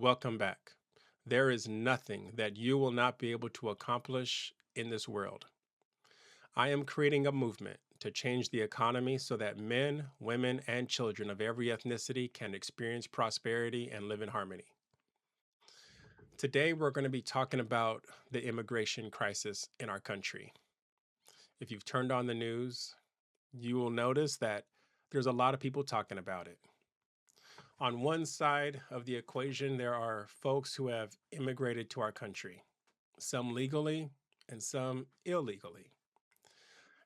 Welcome back. There is nothing that you will not be able to accomplish in this world. I am creating a movement to change the economy so that men, women, and children of every ethnicity can experience prosperity and live in harmony. Today, we're going to be talking about the immigration crisis in our country. If you've turned on the news, you will notice that there's a lot of people talking about it. On one side of the equation, there are folks who have immigrated to our country, some legally and some illegally.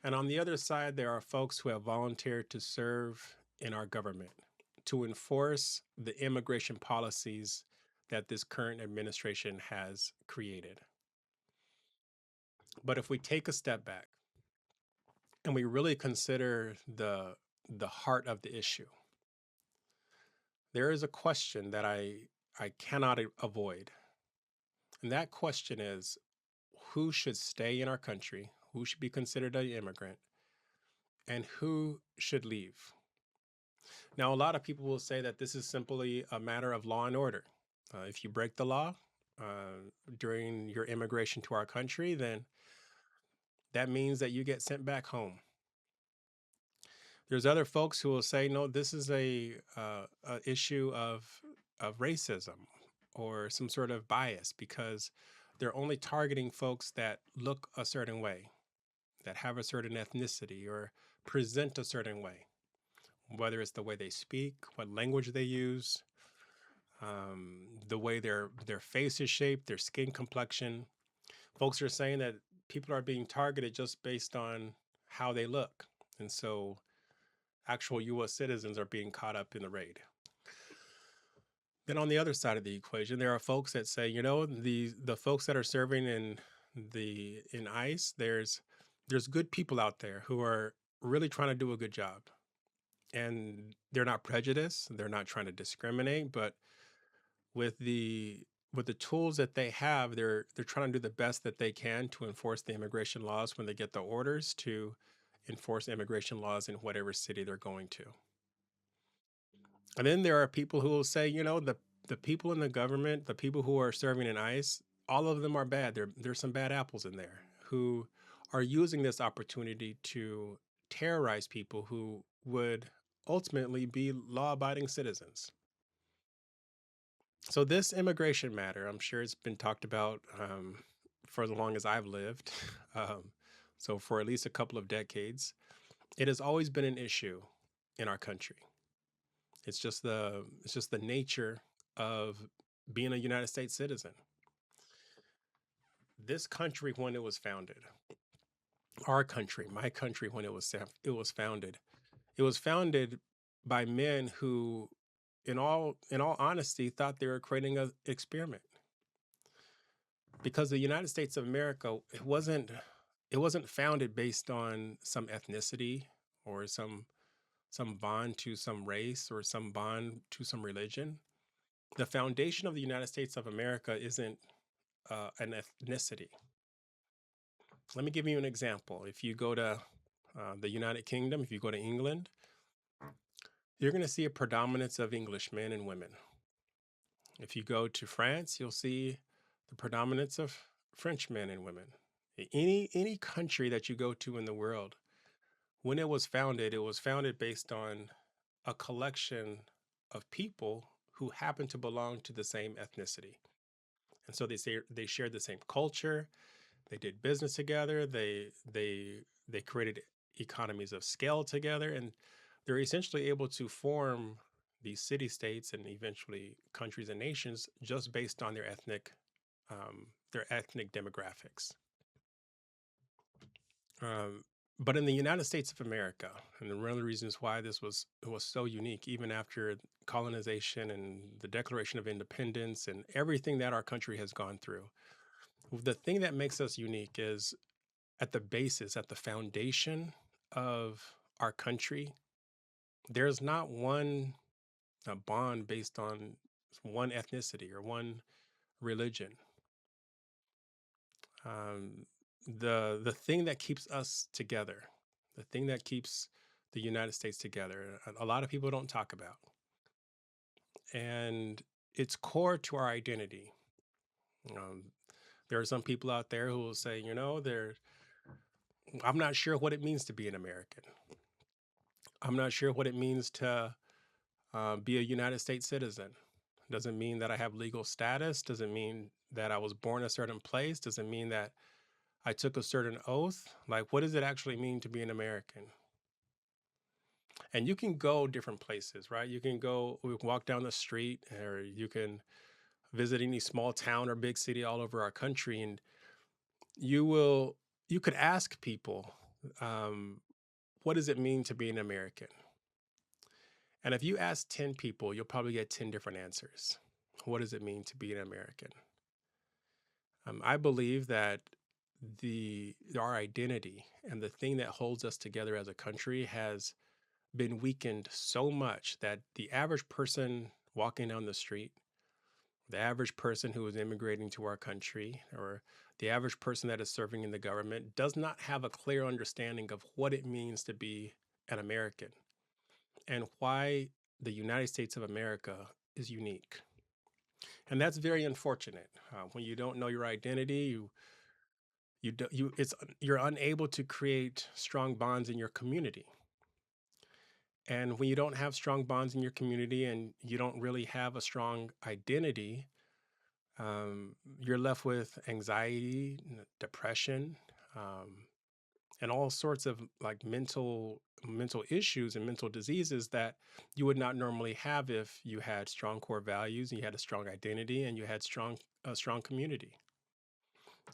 And on the other side, there are folks who have volunteered to serve in our government to enforce the immigration policies that this current administration has created. But if we take a step back and we really consider the heart of the issue, there is a question that I cannot avoid. And that question is who should stay in our country, who should be considered an immigrant, and who should leave. Now, a lot of people will say that this is simply a matter of law and order. If you break the law during your immigration to our country, then that means that you get sent back home. There's other folks who will say, no, this is a issue of racism or some sort of bias because they're only targeting folks that look a certain way, that have a certain ethnicity or present a certain way, whether it's the way they speak, what language they use, the way their face is shaped, their skin complexion. Folks are saying that people are being targeted just based on how they look. And so actual US citizens are being caught up in the raid. Then on the other side of the equation, there are folks that say, the folks that are serving in ICE, there's good people out there who are really trying to do a good job. And they're not prejudiced, they're not trying to discriminate, but with the with the tools that they have, they're trying to do the best that they can to enforce the immigration laws when they get the orders to enforce immigration laws in whatever city they're going to. And then there are people who will say, the people in the government, the people who are serving in ICE, all of them are bad. There's some bad apples in there who are using this opportunity to terrorize people who would ultimately be law-abiding citizens. So this immigration matter, I'm sure it's been talked about for as long as I've lived. So for at least a couple of decades, it has always been an issue in our country. It's just the nature of being a United States citizen. This country, when it was founded, our country, my country, when it was founded by men who, in all honesty, thought they were creating an experiment. Because the United States of America, it wasn't founded based on some ethnicity or some bond to some race or some bond to some religion. The foundation of the United States of America isn't an ethnicity. Let me give you an example. If you go to the United Kingdom, if you go to England, you're going to see a predominance of English men and women. If you go to France, you'll see the predominance of French men and women. Any country that you go to in the world, when it was founded based on a collection of people who happen to belong to the same ethnicity. And so they shared the same culture, they did business together, they created economies of scale together, and they're essentially able to form these city states and eventually countries and nations just based on their ethnic demographics. Um, but in the United States of America, and one of the reasons why this was so unique, even after colonization and the Declaration of Independence and everything that our country has gone through, the thing that makes us unique is at the basis, at the foundation of our country, there's not one bond based on one ethnicity or one religion. Um, the thing that keeps us together, the thing that keeps the United States together, a lot of people don't talk about, and it's core to our identity. Um, there are some people out there who will say, I'm not sure what it means to be an American. I'm not sure what it means to be a United States citizen. Doesn't mean that I have legal status. Doesn't mean that I was born a certain place. Doesn't mean that I took a certain oath. Like, what does it actually mean to be an American? And you can go different places, right? We can walk down the street, or you can visit any small town or big city all over our country, and you will, you could ask people, um, what does it mean to be an American? And if you ask 10 people, you'll probably get 10 different answers. What does it mean to be an American? I believe that our identity and the thing that holds us together as a country has been weakened so much that the average person walking down the street, the average person who is immigrating to our country, or the average person that is serving in the government does not have a clear understanding of what it means to be an American and why the United States of America is unique. And that's very unfortunate. When you don't know your identity, you do, you it's you're unable to create strong bonds in your community. And when you don't have strong bonds in your community and you don't really have a strong identity, you're left with anxiety, depression, um, and all sorts of like mental issues and mental diseases that you would not normally have if you had strong core values and you had a strong identity and you had a strong community.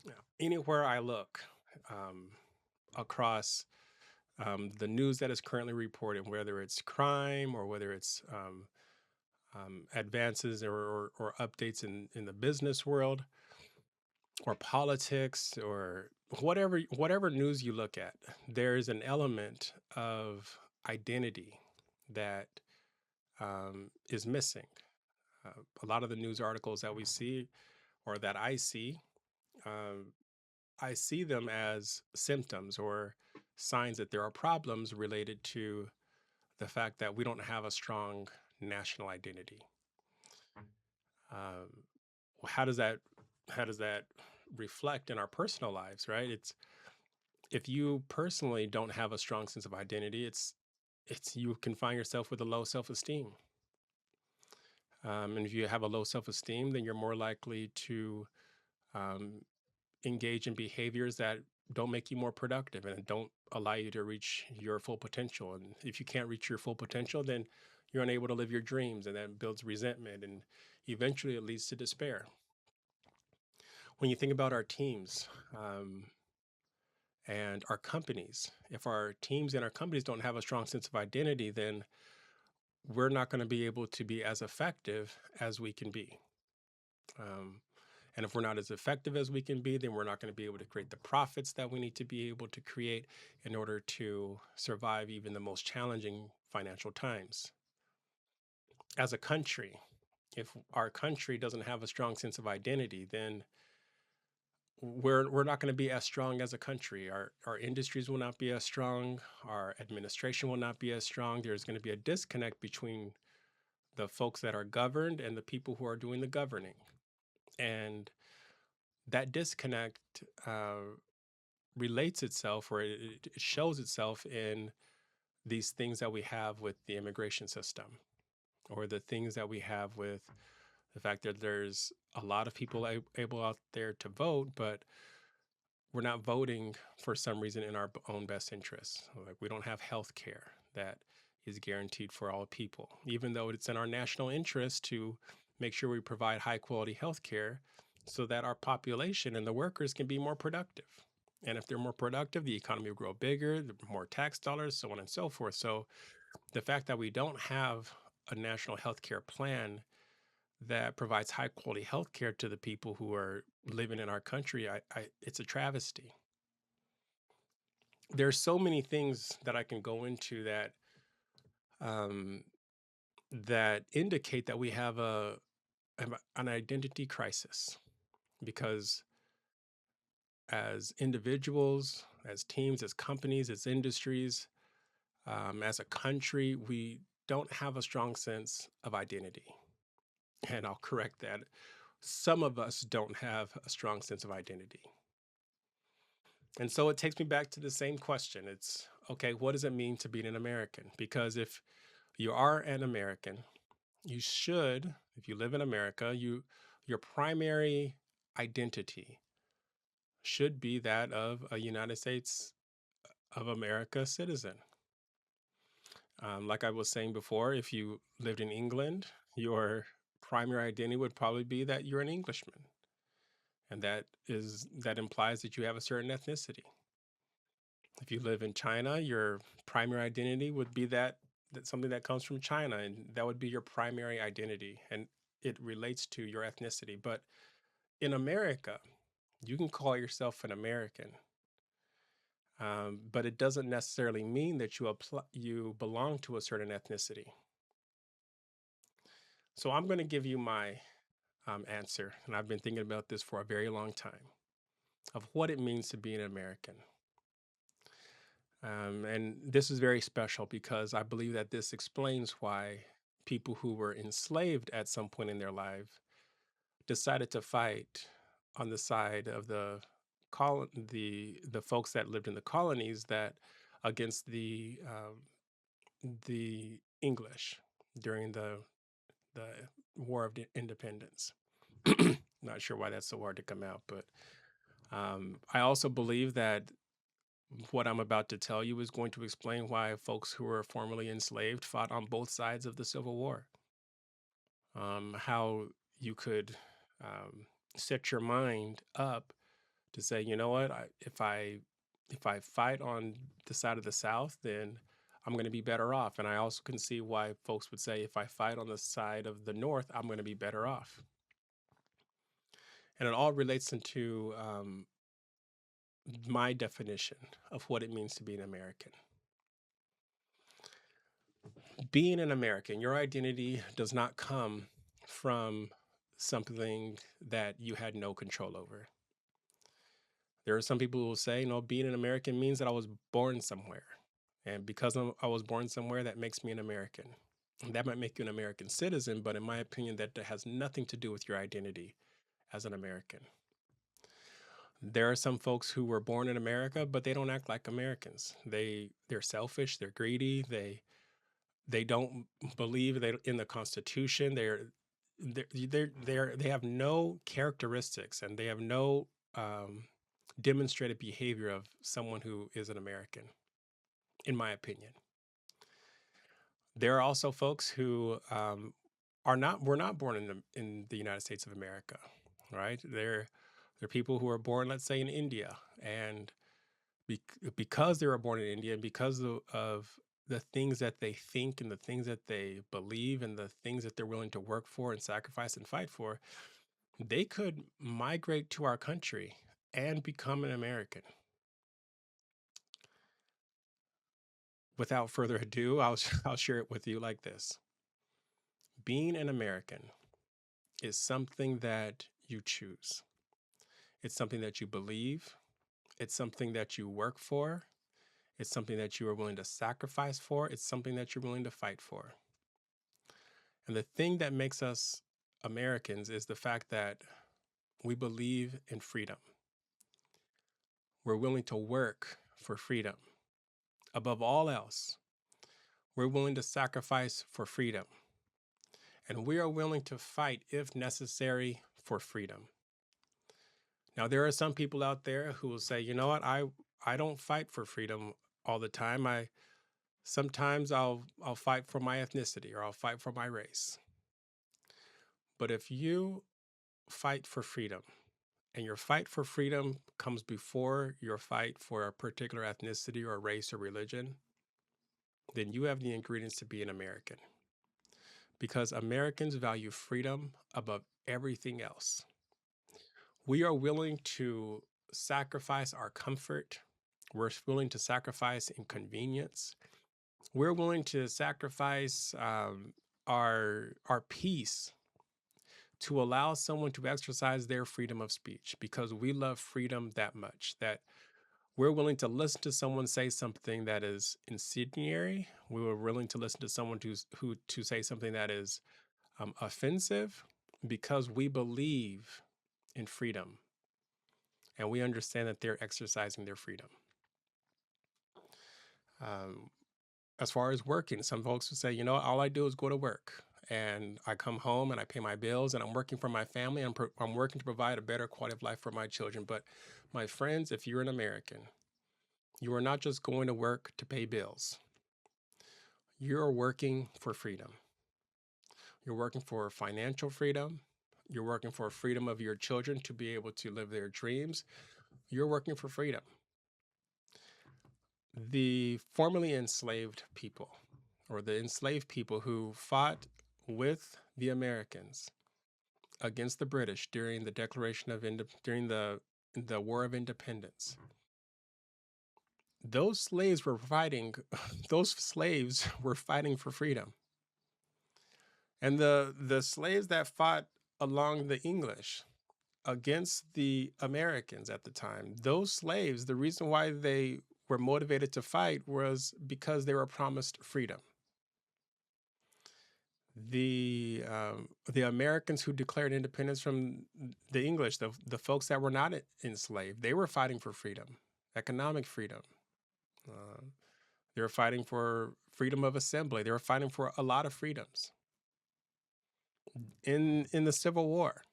Yeah. Anywhere I look, um, across the news that is currently reported, whether it's crime or whether it's advances or updates in the business world or politics or whatever news you look at, there is an element of identity that is missing. A lot of the news articles that we see or that um, I see them as symptoms or signs that there are problems related to the fact that we don't have a strong national identity. Um, how does that how does that reflect in our personal lives, right? It's if you personally don't have a strong sense of identity, it's you can find yourself with a low self-esteem. And if you have a low self-esteem, then you're more likely to um, engage in behaviors that don't make you more productive and don't allow you to reach your full potential. And if you can't reach your full potential, then you're unable to live your dreams, and that builds resentment, and eventually it leads to despair. When you think about our teams, and our companies, if our teams and our companies don't have a strong sense of identity, then we're not going to be able to be as effective as we can be. Um, and if we're not as effective as we can be, then we're not going to be able to create the profits that we need to be able to create in order to survive even the most challenging financial times. As a country, if our country doesn't have a strong sense of identity, then we're not going to be as strong as a country. Our industries will not be as strong. Our administration will not be as strong. There's going to be a disconnect between the folks that are governed and the people who are doing the governing. And that disconnect relates itself, or it shows itself in these things that we have with the immigration system, or the things that we have with the fact that there's a lot of people able out there to vote, but we're not voting for some reason in our own best interests. Like, we don't have health care that is guaranteed for all people, even though it's in our national interest to make sure we provide high quality health care so that our population and the workers can be more productive. And if they're more productive, the economy will grow bigger, more tax dollars, so on and so forth. So the fact that we don't have a national health care plan that provides high quality health care to the people who are living in our country, it's a travesty. There's so many things that I can go into um, that indicate that we have an identity crisis, because as individuals, as teams, as companies, as industries, as a country, we don't have a strong sense of identity. And I'll correct that. Some of us don't have a strong sense of identity. And so it takes me back to the same question. It's okay, what does it mean to be an American? Because if you are an American, you should, if you live in America, your primary identity should be that of a United States of America citizen. Like I was saying before, if you lived in England, your primary identity would probably be that you're an Englishman, and that implies that you have a certain ethnicity. If you live in China, your primary identity would be that something that comes from China, and that would be your primary identity, and it relates to your ethnicity. But in America, you can call yourself an American, but it doesn't necessarily mean that you belong to a certain ethnicity. So I'm going to give you my answer, and I've been thinking about this for a very long time of what it means to be an American. And this is very special because I believe that this explains why people who were enslaved at some point in their life decided to fight on the side of the folks that lived in the colonies that against the English during the War of Independence. Not sure why that's so hard to come out, but I also believe that what I'm about to tell you is going to explain why folks who were formerly enslaved fought on both sides of the Civil War. How you could set your mind up to say, you know what, if I fight on the side of the South, then I'm going to be better off. And I also can see why folks would say, if I fight on the side of the North, I'm going to be better off. And it all relates into my definition of what it means to be an American. Being an American, your identity does not come from something that you had no control over. There are some people who will say, no, being an American means that I was born somewhere. And because I was born somewhere, that makes me an American. And that might make you an American citizen, but in my opinion, that has nothing to do with your identity as an American. There are some folks who were born in America, but they don't act like Americans. They're selfish, they're greedy, they don't believe in the Constitution. They have no characteristics and they have no demonstrated behavior of someone who is an American, in my opinion. There are also folks who were not born in the United States of America, right? They're people who are born, let's say, in India, and because they were born in India and because of the things that they think and the things that they believe and the things that they're willing to work for and sacrifice and fight for, they could migrate to our country and become an American. Without further ado, I'll share it with you like this. Being an American is something that you choose. It's something that you believe. It's something that you work for. It's something that you are willing to sacrifice for. It's something that you're willing to fight for. And the thing that makes us Americans is the fact that we believe in freedom. We're willing to work for freedom. Above all else, we're willing to sacrifice for freedom. And we are willing to fight, if necessary, for freedom. Now, there are some people out there who will say, you know what, I don't fight for freedom all the time. Sometimes I'll fight for my ethnicity or I'll fight for my race. But if you fight for freedom and your fight for freedom comes before your fight for a particular ethnicity or race or religion, then you have the ingredients to be an American. Because Americans value freedom above everything else. We are willing to sacrifice our comfort. We're willing to sacrifice inconvenience. We're willing to sacrifice our peace to allow someone to exercise their freedom of speech because we love freedom that much that we're willing to listen to someone say something that is incendiary. We were willing to listen to someone to say something that is offensive. because we believe in freedom and we understand that they're exercising their freedom. Um, as far as working, some folks would say, all I do is go to work and I come home and I pay my bills and I'm working for my family. I'm working to provide a better quality of life for my children. But my friends, if you're an American, you are not just going to work to pay bills. You're working for freedom. You're working for financial freedom. You're working for freedom of your children to be able to live their dreams. You're working for freedom. The formerly enslaved people, or the enslaved people who fought with the Americans against the British during the during the War of Independence. Those slaves were fighting. Those slaves were fighting for freedom, and the slaves that fought along the English against the Americans at the time, those slaves, the reason why they were motivated to fight was because they were promised freedom. The Americans who declared independence from the English, the folks that were not enslaved, they were fighting for freedom, economic freedom. Uh, they were fighting for freedom of assembly. They were fighting for a lot of freedoms. In the Civil War,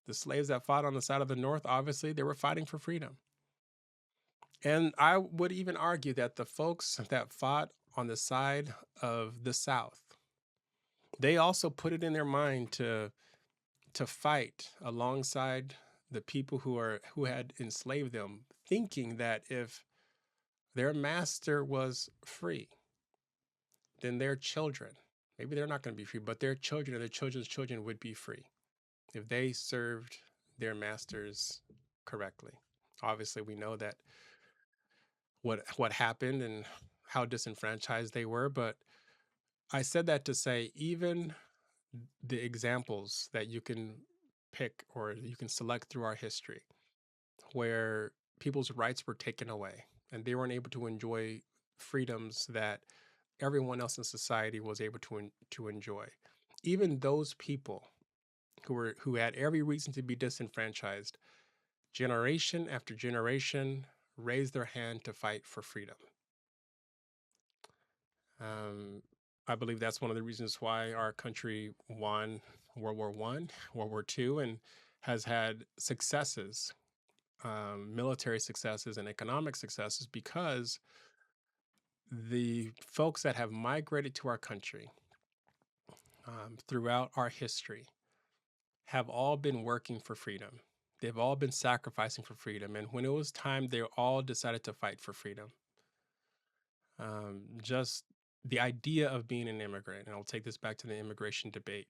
the slaves that fought on the side of the North, obviously, they were fighting for freedom. And I would even argue that the folks that fought on the side of the South, they also put it in their mind to fight alongside the people who had enslaved them, thinking that if their master was free, then their children, maybe they're not going to be free, but their children and their children's children would be free if they served their masters correctly. Obviously, we know that what happened and how disenfranchised they were, but I said that to say even the examples that you can pick or you can select through our history where people's rights were taken away and they weren't able to enjoy freedoms that everyone else in society was able to enjoy. Even those people who had every reason to be disenfranchised, generation after generation raised their hand to fight for freedom. Um, I believe that's one of the reasons why our country won World War One, World War Two, and has had successes, military successes and economic successes, because the folks that have migrated to our country throughout our history have all been working for freedom. They've all been sacrificing for freedom. And when it was time, they all decided to fight for freedom. Just the idea of being an immigrant, and I'll take this back to the immigration debate.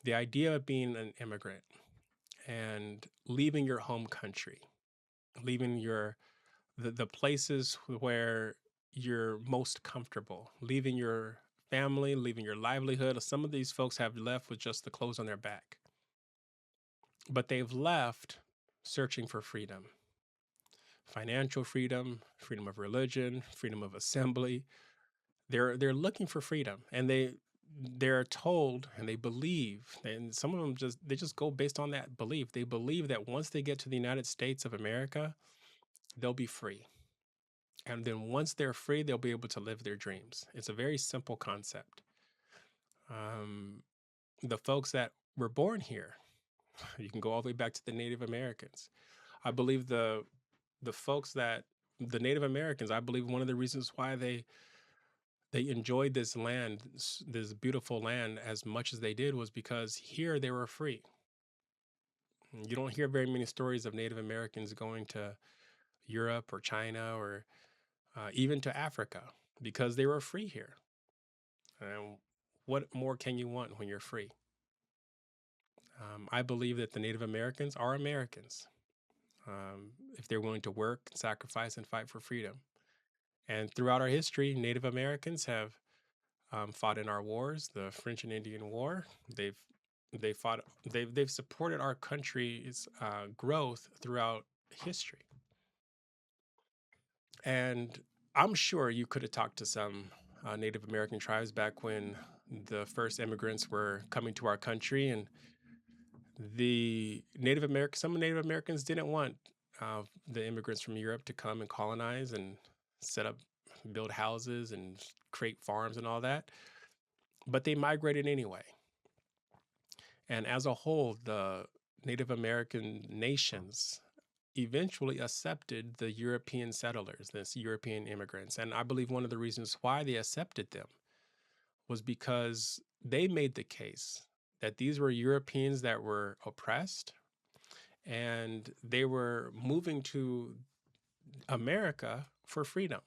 The idea of being an immigrant and leaving your home country, leaving the places where you're most comfortable, leaving your family, leaving your livelihood. Some of these folks have left with just the clothes on their back, but they've left searching for freedom, financial freedom, freedom of religion, freedom of assembly. They're looking for freedom, and they're told and they believe, and some of them just go based on that belief. They believe that once they get to the United States of America, they'll be free. And then once they're free, they'll be able to live their dreams. It's a very simple concept. Um, the folks that were born here, you can go all the way back to the Native Americans. I believe the folks that the Native Americans, I believe one of the reasons why they enjoyed this land, this beautiful land, as much as they did was because here they were free. You don't hear very many stories of Native Americans going to Europe or China or even to Africa because they were free here. And what more can you want when you're free? I believe that the Native Americans are Americans if they're willing to work, sacrifice, and fight for freedom. And throughout our history, Native Americans have fought in our wars, the French and Indian War. They've they fought. They've supported our country's growth throughout history. And I'm sure you could have talked to some Native American tribes back when the first immigrants were coming to our country, and Some Native Americans didn't want the immigrants from Europe to come and colonize and set up, build houses and create farms and all that, but they migrated anyway. And as a whole, the Native American nations eventually accepted the European settlers, this European immigrants. And I believe one of the reasons why they accepted them was because they made the case that these were Europeans that were oppressed and they were moving to America for freedom.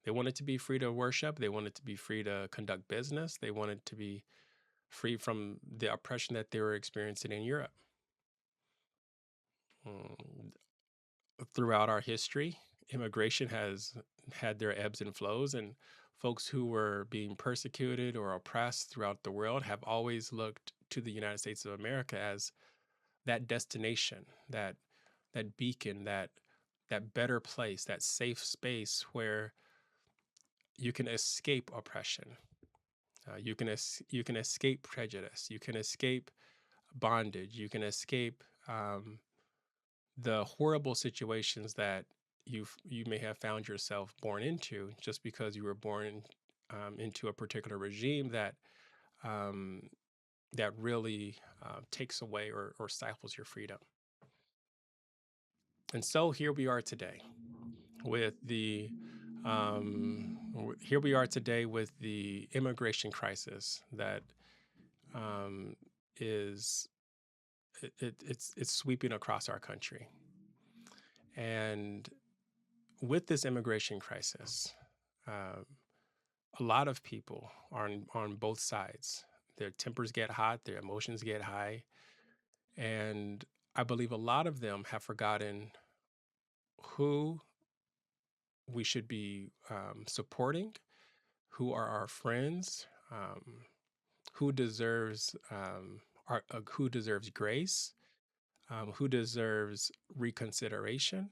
They wanted to be free to worship, they wanted to be free to conduct business, they wanted to be free from the oppression that they were experiencing in Europe. Mm, Throughout our history, immigration has had their ebbs and flows, and folks who were being persecuted or oppressed throughout the world have always looked to the United States of America as that destination, that beacon, that better place, that safe space where you can escape oppression. You can escape prejudice. You can escape bondage. You can escape the horrible situations that you may have found yourself born into just because you were born into a particular regime um, that really takes away or stifles your freedom. And so here we are today with the here we are today with the immigration crisis that um, is it's sweeping across our country. And with this immigration crisis, uh, a lot of people are on both sides. Their tempers get hot, their emotions get high, and I believe a lot of them have forgotten who we should be supporting, who are our friends, who deserves who deserves grace, who deserves reconsideration,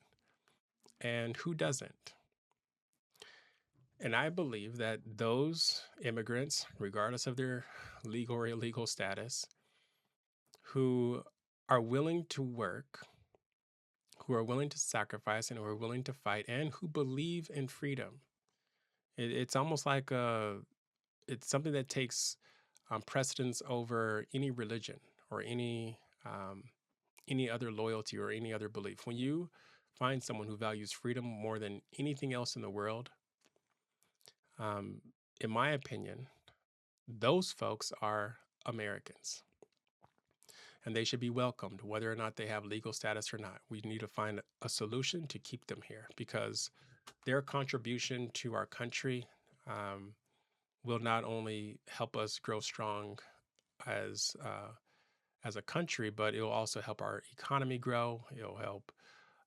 and who doesn't. And I believe that those immigrants, regardless of their legal or illegal status, who are willing to work, who are willing to sacrifice, and who are willing to fight, and who believe in freedom. It's almost like it's something that takes precedence over any religion or um, any other loyalty or any other belief. When you find someone who values freedom more than anything else in the world, um, in my opinion, those folks are Americans and they should be welcomed, whether or not they have legal status or not. We need to find a solution to keep them here because their contribution to our country will not only help us grow strong as as a country, but it will also help our economy grow. It'll help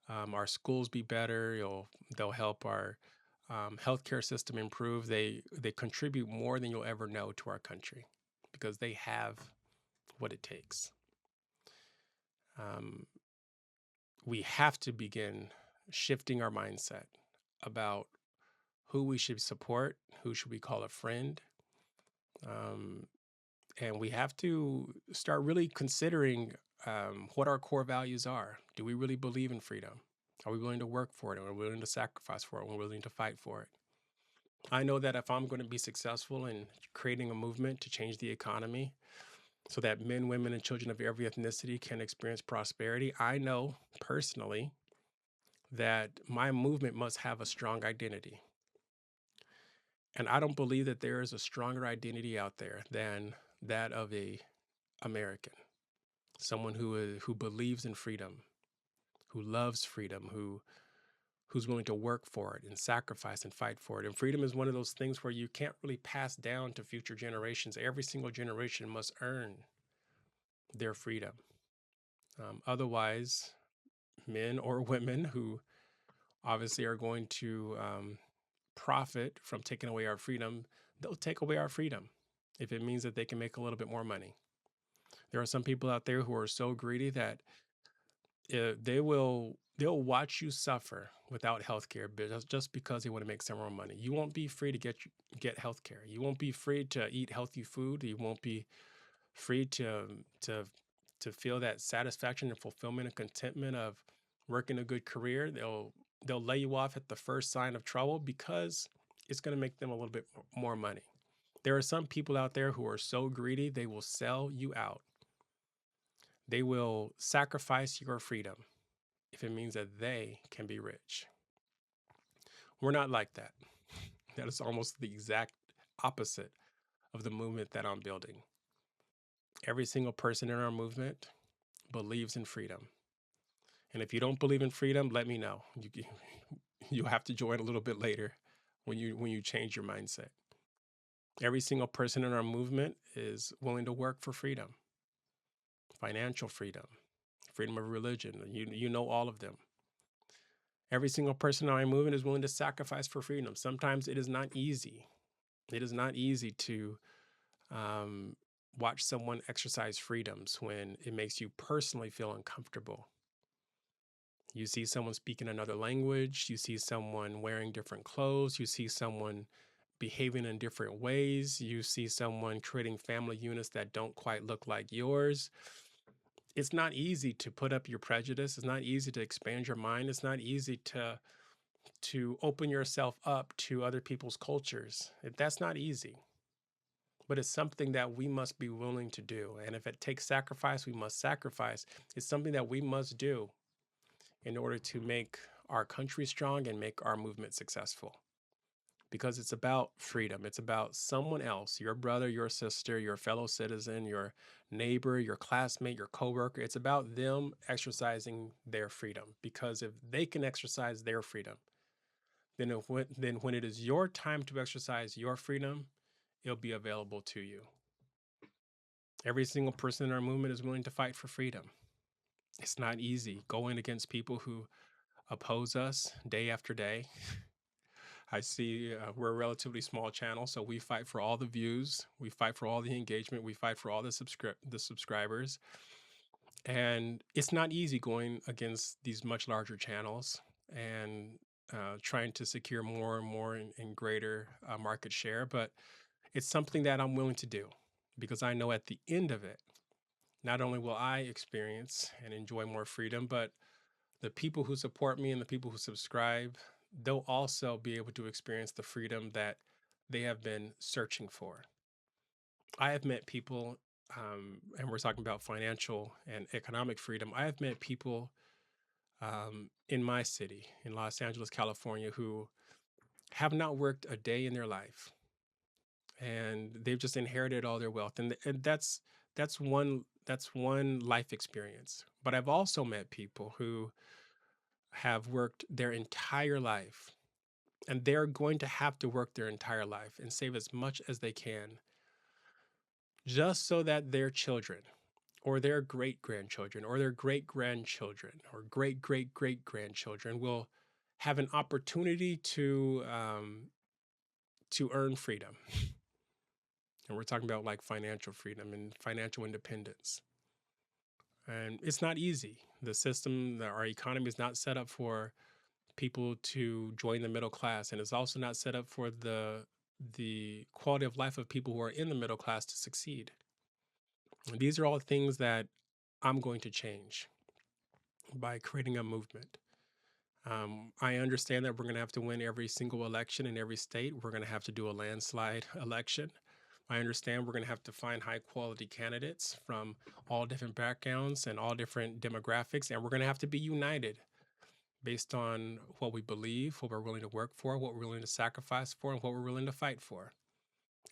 our schools be better. They'll help our healthcare system improve. They contribute more than you'll ever know to our country because they have what it takes. Um, we have to begin shifting our mindset about who we should support, who should we call a friend, um, and we have to start really considering what our core values are. Do we really believe in freedom? Are we willing to work for it? Are we willing to sacrifice for it? Are we willing to fight for it? I know that if I'm going to be successful in creating a movement to change the economy so that men, women, and children of every ethnicity can experience prosperity, I know personally that my movement must have a strong identity. And I don't believe that there is a stronger identity out there than that of a American, someone who believes in freedom, who loves freedom, who's willing to work for it and sacrifice and fight for it. And freedom is one of those things where you can't really pass down to future generations. Every single generation must earn their freedom. Otherwise, men or women who obviously are going to profit from taking away our freedom, they'll take away our freedom if it means that they can make a little bit more money. There are some people out there who are so greedy that they'll watch you suffer without health care just because they want to make some more money. You won't be free to get health care. You won't be free to eat healthy food. You won't be free to to feel that satisfaction and fulfillment and contentment of working a good career. They'll lay you off at the first sign of trouble because it's going to make them a little bit more money. There are some people out there who are so greedy, they will sell you out. They will sacrifice your freedom if it means that they can be rich. We're not like that. That is almost the exact opposite of the movement that I'm building. Every single person in our movement believes in freedom. And if you don't believe in freedom, let me know. You have to join a little bit later when you change your mindset. Every single person in our movement is willing to work for freedom, financial freedom, freedom of religion. You know all of them. Every single person in our movement is willing to sacrifice for freedom. Sometimes it is not easy. It is not easy to um, watch someone exercise freedoms when it makes you personally feel uncomfortable. You see someone speaking another language, you see someone wearing different clothes, you see someone behaving in different ways, you see someone creating family units that don't quite look like yours. It's not easy to put up your prejudice. It's not easy to expand your mind. It's not easy to open yourself up to other people's cultures. That's not easy, but it's something that we must be willing to do. And if it takes sacrifice, we must sacrifice. It's something that we must do in order to make our country strong and make our movement successful. Because it's about freedom. It's about someone else, your brother, your sister, your fellow citizen, your neighbor, your classmate, your coworker. It's about them exercising their freedom. Because if they can exercise their freedom, then when it is your time to exercise your freedom, it'll be available to you. Every single person in our movement is willing to fight for freedom. It's not easy going against people who oppose us day after day. I see we're a relatively small channel, so we fight for all the views, we fight for all the engagement, we fight for all the subscribers, and it's not easy going against these much larger channels and trying to secure more and more and greater market share. But it's something that I'm willing to do because I know at the end of it, not only will I experience and enjoy more freedom, but the people who support me and the people who subscribe, they'll also be able to experience the freedom that they have been searching for. I have met people, and we're talking about financial and economic freedom. I have met people in my city, in Los Angeles, California, who have not worked a day in their life, and they've just inherited all their wealth, and that's one life experience. But I've also met people who have worked their entire life, and they're going to have to work their entire life and save as much as they can just so that their children or their great grandchildren or their great grandchildren or great great great grandchildren will have an opportunity to earn freedom. And we're talking about like financial freedom and financial independence. And it's not easy. The system, our economy is not set up for people to join the middle class, and it's also not set up for the quality of life of people who are in the middle class to succeed. And these are all things that I'm going to change by creating a movement. I understand that we're going to have to win every single election in every state. We're going to have to do a landslide election. I understand we're going to have to find high quality candidates from all different backgrounds and all different demographics, and we're going to have to be united based on what we believe, what we're willing to work for, what we're willing to sacrifice for, and what we're willing to fight for.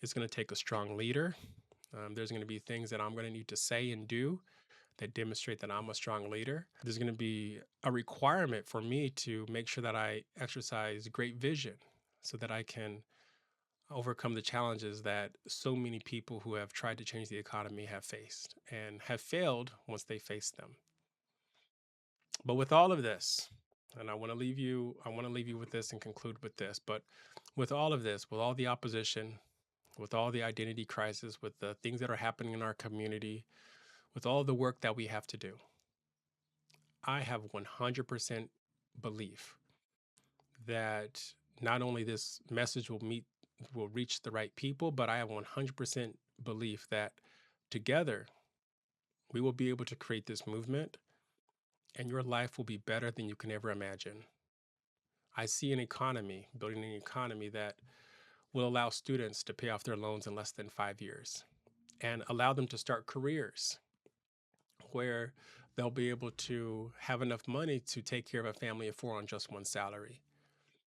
It's going to take a strong leader. There's going to be things that I'm going to need to say and do that demonstrate that I'm a strong leader. There's going to be a requirement for me to make sure that I exercise great vision so that I can overcome the challenges that so many people who have tried to change the economy have faced and have failed once they faced them. But with all of this, and I want to leave you with this and conclude with this, but with all of this, with all the opposition, with all the identity crisis, with the things that are happening in our community, with all the work that we have to do, I have 100% belief that not only this message will reach the right people, but I have 100% belief that together We will be able to create this movement, and your life will be better than you can ever imagine. I see an economy, building an economy that will allow students to pay off their loans in less than 5 years and allow them to start careers where they'll be able to have enough money to take care of a family of four on just one salary.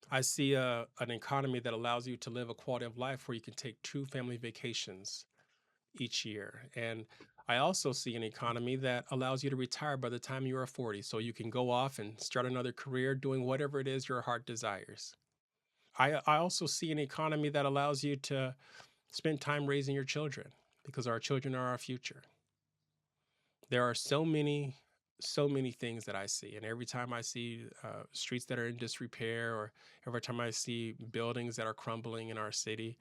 I see an economy that allows you to live a quality of life where you can take 2 family vacations each year. And I also see an economy that allows you to retire by the time you are 40 so you can go off and start another career doing whatever it is your heart desires. I also see an economy that allows you to spend time raising your children because our children are our future. There are so many things that I see. And every time I see streets that are in disrepair, or every time I see buildings that are crumbling in our city,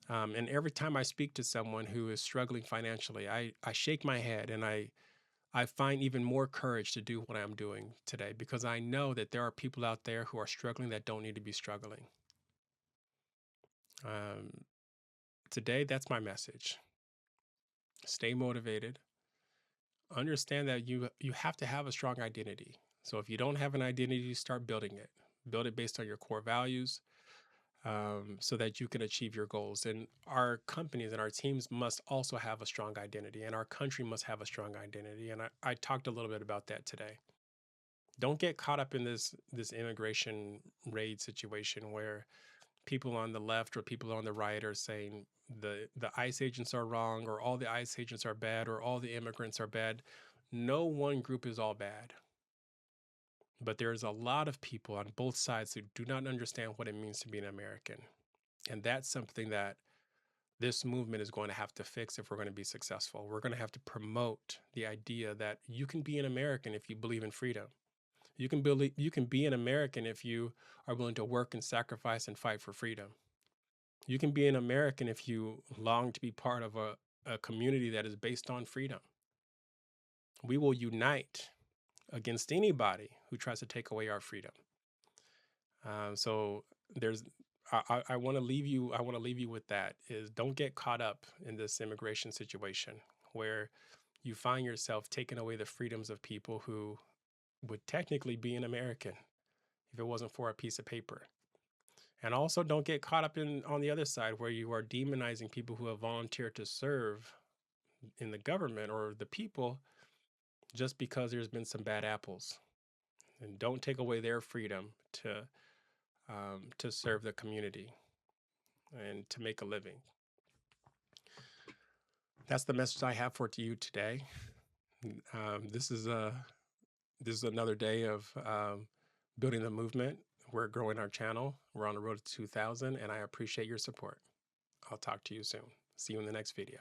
and every time I speak to someone who is struggling financially, I shake my head and I find even more courage to do what I'm doing today because I know that there are people out there who are struggling that don't need to be struggling. Um, Today, that's my message. Stay motivated. Understand that you have to have a strong identity. So if you don't have an identity, start building it. Build it based on your core values, so that you can achieve your goals. And our companies and our teams must also have a strong identity, and our country must have a strong identity. And I talked a little bit about that today. Don't get caught up in this immigration raid situation where people on the left or people on the right are saying the ICE agents are wrong, or all the ICE agents are bad, or all the immigrants are bad. No one group is all bad, but there's a lot of people on both sides who do not understand what it means to be an American. And that's something that this movement is going to have to fix if we're going to be successful. We're going to have to promote the idea that you can be an American if you believe in freedom. You can be an American if you are willing to work and sacrifice and fight for freedom. You can be an American if you long to be part of a community that is based on freedom. We will unite against anybody who tries to take away our freedom. So there's I want to leave you, I want to leave you with that, is don't get caught up in this immigration situation where you find yourself taking away the freedoms of people who would technically be an American if it wasn't for a piece of paper. And also don't get caught up in on the other side where you are demonizing people who have volunteered to serve in the government or the people just because there's been some bad apples. And don't take away their freedom to serve the community and to make a living. That's the message I have for to you today. This is another day of building the movement. We're growing our channel. We're on the road to 2,000, and I appreciate your support. I'll talk to you soon. See you in the next video.